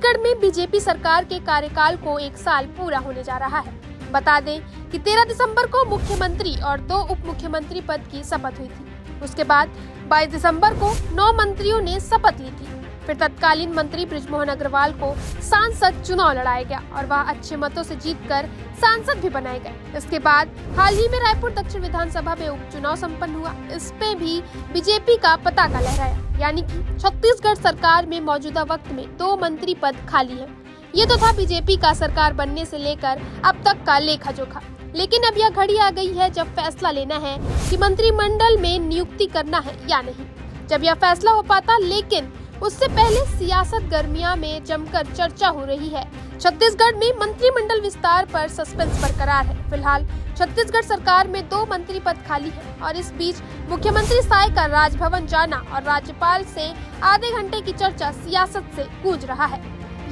छत्तीसगढ़ में बीजेपी सरकार के कार्यकाल को 1 साल पूरा होने जा रहा है। बता दें कि 13 दिसंबर को मुख्यमंत्री और 2 उप मुख्यमंत्री पद की शपथ हुई थी। उसके बाद 22 दिसंबर को 9 मंत्रियों ने शपथ ली थी। फिर तत्कालीन मंत्री बृजमोहन अग्रवाल को सांसद चुनाव लड़ाया गया और वह अच्छे मतों से जीतकर सांसद भी बनाए गए। इसके बाद हाल ही में रायपुर दक्षिण विधानसभा में उपचुनाव संपन्न हुआ। इस पे भी बीजेपी का पताका लहराया, यानी कि छत्तीसगढ़ सरकार में मौजूदा वक्त में 2 मंत्री पद खाली है। ये तो था बीजेपी का सरकार बनने से लेकर अब तक का लेखा जोखा। लेकिन अब यह घड़ी आ गई है जब फैसला लेना है कि मंत्रिमंडल में नियुक्ति करना है या नहीं। जब यह फैसला हो पाता, लेकिन उससे पहले सियासत गर्मिया में जमकर चर्चा हो रही है। छत्तीसगढ़ में मंत्रिमंडल विस्तार पर सस्पेंस बरकरार है। फिलहाल छत्तीसगढ़ सरकार में 2 मंत्री पद खाली है और इस बीच मुख्यमंत्री साय का राजभवन जाना और राज्यपाल से आधे घंटे की चर्चा सियासत से गूंज रहा है।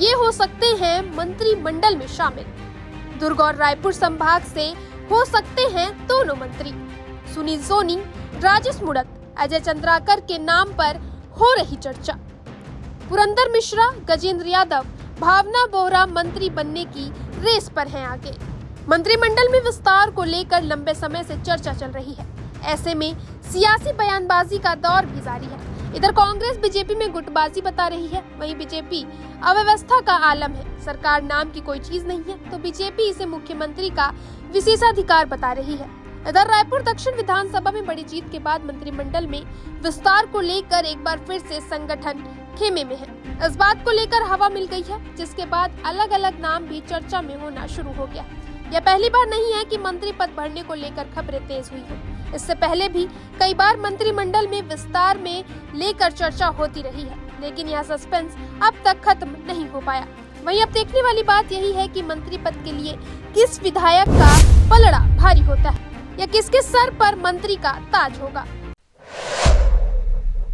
ये हो सकते हैं मंत्रिमंडल में शामिल। दुर्ग और रायपुर संभाग से हो सकते हैं दोनों मंत्री। सुनील सोनी, राजेश मुड़त, अजय चंद्राकर के नाम पर हो रही चर्चा। पुरंदर मिश्रा, गजेंद्र यादव, भावना बोहरा मंत्री बनने की रेस पर हैं आगे। मंत्रिमंडल में विस्तार को लेकर लंबे समय से चर्चा चल रही है। ऐसे में सियासी बयानबाजी का दौर भी जारी है। इधर कांग्रेस बीजेपी में गुटबाजी बता रही है, वहीं बीजेपी अव्यवस्था का आलम है। सरकार नाम की कोई चीज नहीं है, तो बीजेपी इसे मुख्यमंत्री का विशेषाधिकार बता रही है। इधर रायपुर दक्षिण विधानसभा में बड़ी जीत के बाद मंत्रिमंडल में विस्तार को लेकर एक बार फिर से संगठन खेमे में है। इस बात को लेकर हवा मिल गई है, जिसके बाद अलग अलग नाम भी चर्चा में होना शुरू हो गया। यह पहली बार नहीं है कि मंत्री पद बढ़ने को लेकर खबरें तेज हुई हैं। इससे पहले भी कई बार मंत्रिमंडल में विस्तार में लेकर चर्चा होती रही है, लेकिन यह सस्पेंस अब तक खत्म नहीं हो पाया। वहीं अब देखने वाली बात यही है कि मंत्री पद के लिए किस विधायक का पलड़ा भारी होता है या किसके सर पर मंत्री का ताज होगा।